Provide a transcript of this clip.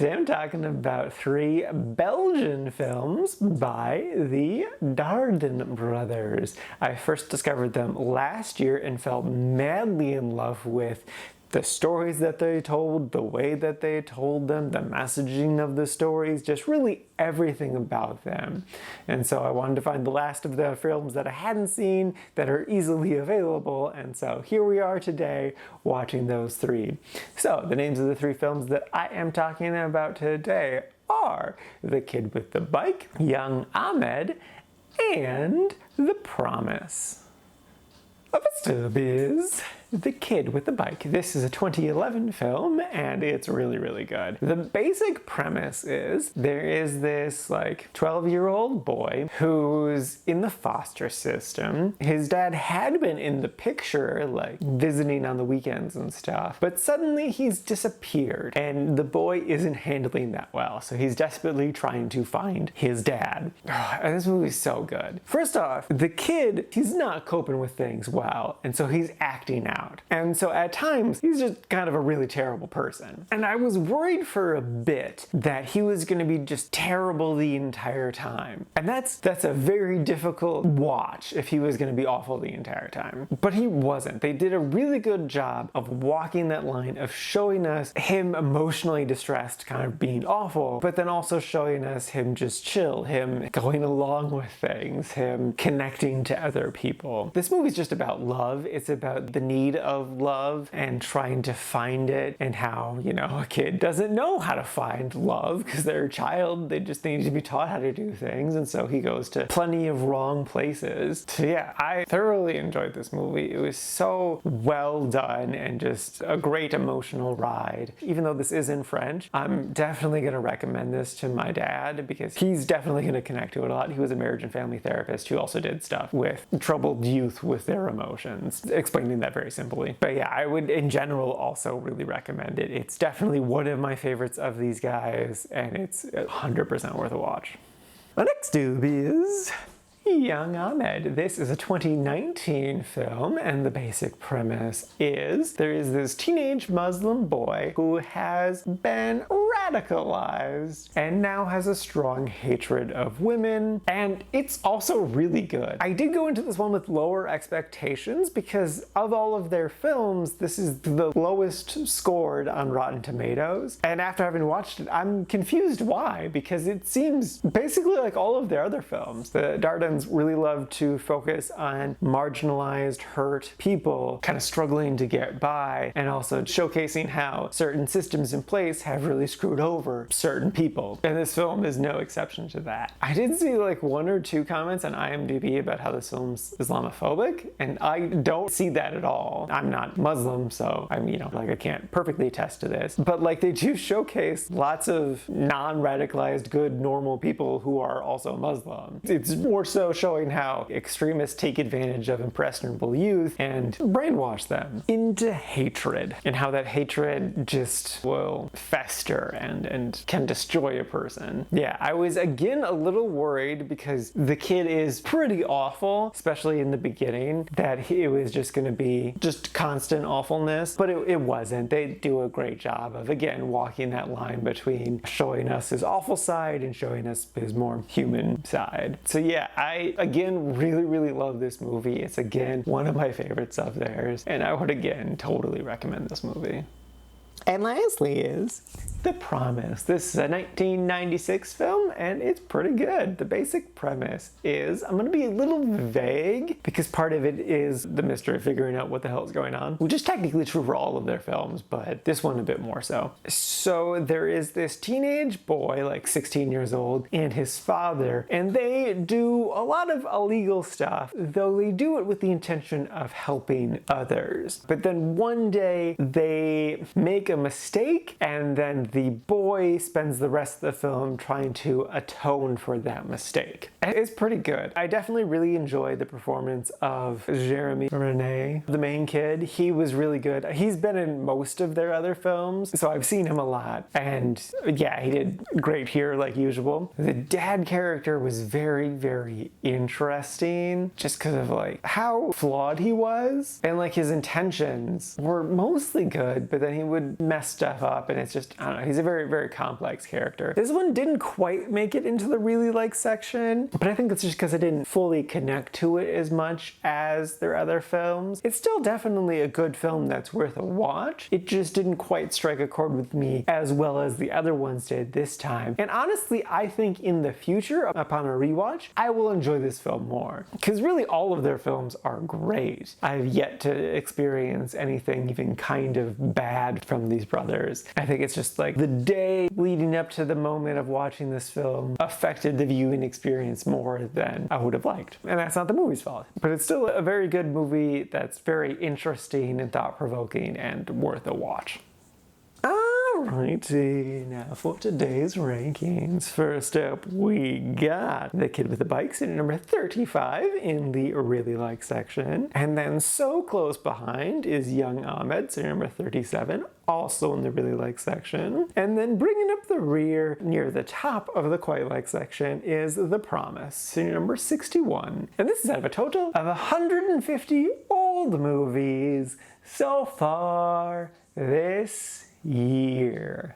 I'm talking about 3 Belgian films by the Dardenne brothers. I first discovered them last year and fell madly in love with the stories that they told, the way that they told them, the messaging of the stories, just really everything about them. And so I wanted to find the last of the films that I hadn't seen that are easily available, and so here we are today watching those 3. So the names of the 3 films that I am talking about today are The Kid with the Bike, Young Ahmed, and The Promise. Let's do biz. The Kid with the Bike. This is a 2011 film and it's really, really good. The basic premise is there is this 12-year-old boy who's in the foster system. His dad had been in the picture, visiting on the weekends and stuff, but suddenly he's disappeared and the boy isn't handling that well. So he's desperately trying to find his dad. And this movie's so good. First off, the kid, he's not coping with things well, and so he's acting out. And so at times, he's just kind of a really terrible person. And I was worried for a bit that he was going to be just terrible the entire time. And that's a very difficult watch if he was going to be awful the entire time. But he wasn't. They did a really good job of walking that line of showing us him emotionally distressed, kind of being awful, but then also showing us him just chill, him going along with things, him connecting to other people. This movie's just about love. It's about the need of love and trying to find it, and how, a kid doesn't know how to find love because they're a child. They just need to be taught how to do things, and so he goes to plenty of wrong places. So yeah, I thoroughly enjoyed this movie. It was so well done and just a great emotional ride. Even though this is in French, I'm definitely going to recommend this to my dad because he's definitely going to connect to it a lot. He was a marriage and family therapist who also did stuff with troubled youth with their emotions, explaining that very simply. But yeah, I would in general also really recommend it. It's definitely one of my favorites of these guys, and it's 100% worth a watch. The next doob is Young Ahmed. This is a 2019 film, and the basic premise is there is this teenage Muslim boy who has been radicalized and now has a strong hatred of women, and it's also really good. I did go into this one with lower expectations because of all of their films, this is the lowest scored on Rotten Tomatoes, and after having watched it, I'm confused why, because it seems basically like all of their other films. The Dardennes really love to focus on marginalized, hurt people kind of struggling to get by, and also showcasing how certain systems in place have really screwed over certain people. And this film is no exception to that. I did see 1 or 2 comments on IMDb about how this film's Islamophobic, and I don't see that at all. I'm not Muslim, so I can't perfectly attest to this. But they do showcase lots of non-radicalized, good, normal people who are also Muslim. It's more so showing how extremists take advantage of impressionable youth and brainwash them into hatred, and how that hatred just will fester and can destroy a person. Yeah, I was again a little worried because the kid is pretty awful, especially in the beginning, that it was just going to be just constant awfulness, but it wasn't. They do a great job of, again, walking that line between showing us his awful side and showing us his more human side. So yeah, I again really, really love this movie. It's again one of my favorites of theirs, and I would again totally recommend this movie. And lastly is The Promise. This is a 1996 film, and it's pretty good. The basic premise is, I'm going to be a little vague because part of it is the mystery of figuring out what the hell is going on, which is technically true for all of their films, but this one a bit more so. So there is this teenage boy, 16 years old, and his father, and they do a lot of illegal stuff, though they do it with the intention of helping others. But then one day they make a mistake, and then the boy spends the rest of the film trying to atone for that mistake. It's pretty good. I definitely really enjoyed the performance of Jeremy Renee, the main kid. He was really good. He's been in most of their other films, so I've seen him a lot, and yeah, he did great here like usual. The dad character was very, very interesting just because of how flawed he was, and his intentions were mostly good, but then he would mess stuff up, and it's just, I don't know, he's a very, very very complex character. This one didn't quite make it into the really like section, but I think that's just because I didn't fully connect to it as much as their other films. It's still definitely a good film that's worth a watch. It just didn't quite strike a chord with me as well as the other ones did this time. And honestly, I think in the future, upon a rewatch, I will enjoy this film more. Because really all of their films are great. I've yet to experience anything even kind of bad from these brothers. I think it's just like the day leading up to the moment of watching this film affected the viewing experience more than I would have liked. And that's not the movie's fault. But it's still a very good movie that's very interesting and thought-provoking and worth a watch. Alrighty, now for today's rankings. First up, we got The Kid with the Bike, sitting number 35 in the really like section. And then so close behind is Young Ahmed, sitting number 37, also in the really like section. And then bringing up the rear near the top of the quite like section is The Promise, sitting number 61. And this is out of a total of 150 old movies so far this year.